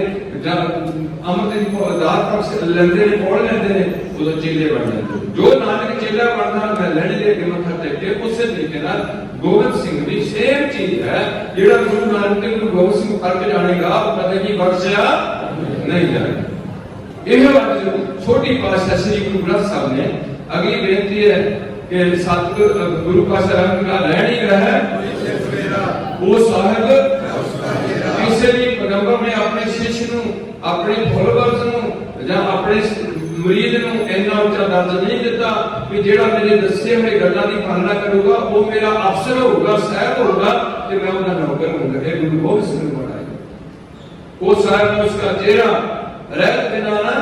अमृत को दात पर लेंदे ने पौड़ लेंदे ने उदो चेले बन जाते। जो नानक चेला बनना मैं लहणे दे के मत्था टेके उसे तरीके नाल गोबिंद सिंह भी सेम चीज है। जेड़ा गुरु नानक देव गुरु गोबिंद सिंह करके जानेगा वो कभी बख्शिया नहीं जाएगा। यह बात छोटी पातशाह श्री गुरु ग्रंथ साहब ने अगली बेनती है कि सतगुरु गुरु पातशाह का लहणी रहे वो साहिब किसी भी पैगंबर ने अपने शिष्य नूं अपने फॉलोअर्स नूं जां अपने मुरीद नूं इन्ना उच्चा दर्जा नहीं दिता कि जेड़ा मेरे दसे हुए गल्लां दी पालना करूगा वो मेरा अफसर होगा, साहब होगा ते मैं उनका नौकर होऊंगा। ये गुरु गोबिंद सिंह ने बनाया। वो साहब ने उसका चेहरा रहत बिना ना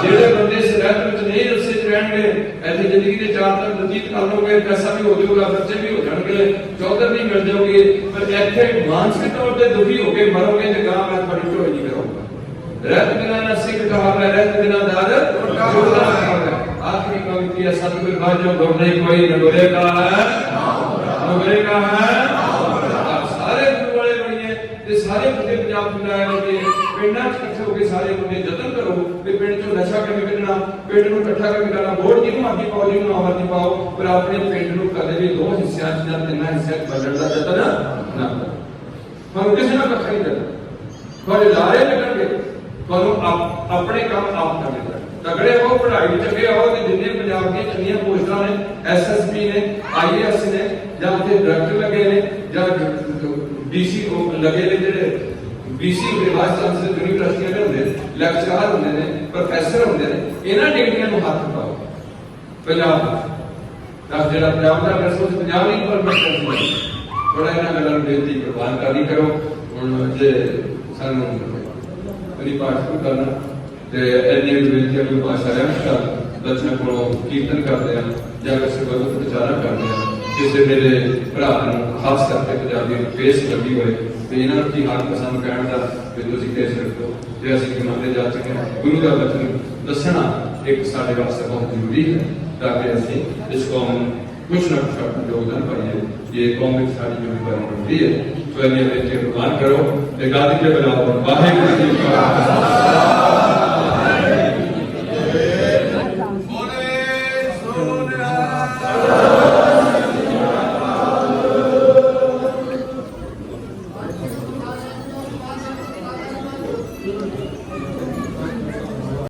जेड़े बंदे इस रहत विच नहीं रस्से च रहणगे ऐसे जिंदगी दे 4 दिन बतीत कर लोगे, पैसा भी हो जाऊगा, बच्चे भी हो जाणगे, चौधर भी मिल जाओगे, पर ऐथे मानसिक तौर ते दुखी होके मरोगे ते कहां मैं थोड़ी ढोई नहीं करूंगा। रहत बिना ना सिख कहा है, रहत बिना दार आखिरी पंक्ति है सतगुरु बाजो गोरे कोई नगोरे का है, नगोरे का है। सारे गुरु वाले बनिए ते सारे बंदे पंजाब बुलाए होगे पिंडां च इकट्ठे होके सारे बंदे जतन करो कि पिंड चों नशा किवें कढना, पिंड नूं इकट्ठा करके करना। वोट जिहनूं मर्जी पाओ, जिहनूं मर्जी पाओ, पर अपने पिंड नूं कदे भी 2 हिस्सिਆਂ च जां 3 हिस्सिਆਂ च वंडण दा यतन ना करो। तुहानूं किसी नाल इकट्ठा नहीं करना, तुहाडे लारे लगणगे, तुहानूं अपने काम आप करने पैणगे। तगड़े हो, पढ़ाई चंगे हो ते जिन्ने पंजाब दी चंगीआं पोस्टां ने, एसएसपी ने, आईएएस ने जां उत्थे डायरेक्टर लगे ने जां डीसी लगे ने, जेडे बीसी के वाइस चांसलर यूनिवर्सिटियां दे हुंदे, लेक्चरर हुंदे ने, प्रोफैसर हुंदे ने, इन्हां डिग्रियां नूं हत्थ पाओ। पंजाब दा जेड़ा पंजाब दा रिसोर्स पंजाब नहीं पर थोड़ा इन्हां गल्लां नूं बेनती प्रवानकारी करो। हुण जे सानूं मेरी पाठ शुरू करना ते इन्नी बेनती कोई भाषा रैमशा बच्चों को कीर्तन करते हैं जां किसी को विचारा करते हैं, किसी मेरे भरा खास करके पंजाबी पेश लगी हुए तो इन्होंने की हाल पसंद कहण दा कि तुसीं पेश रखो जे असीं कमांदे जा चुके हैं। गुरु का वचन दसना एक साडे वास्ते बहुत जरूरी है ताकि असीं इस कौम कुछ ना कुछ अपना योगदान पाइए। ये कौम एक सारी जिम्मेदारी बनती है। तो इन्हें बेनती प्रदान करो, गादी के बजाओ वाहिगुरू जी का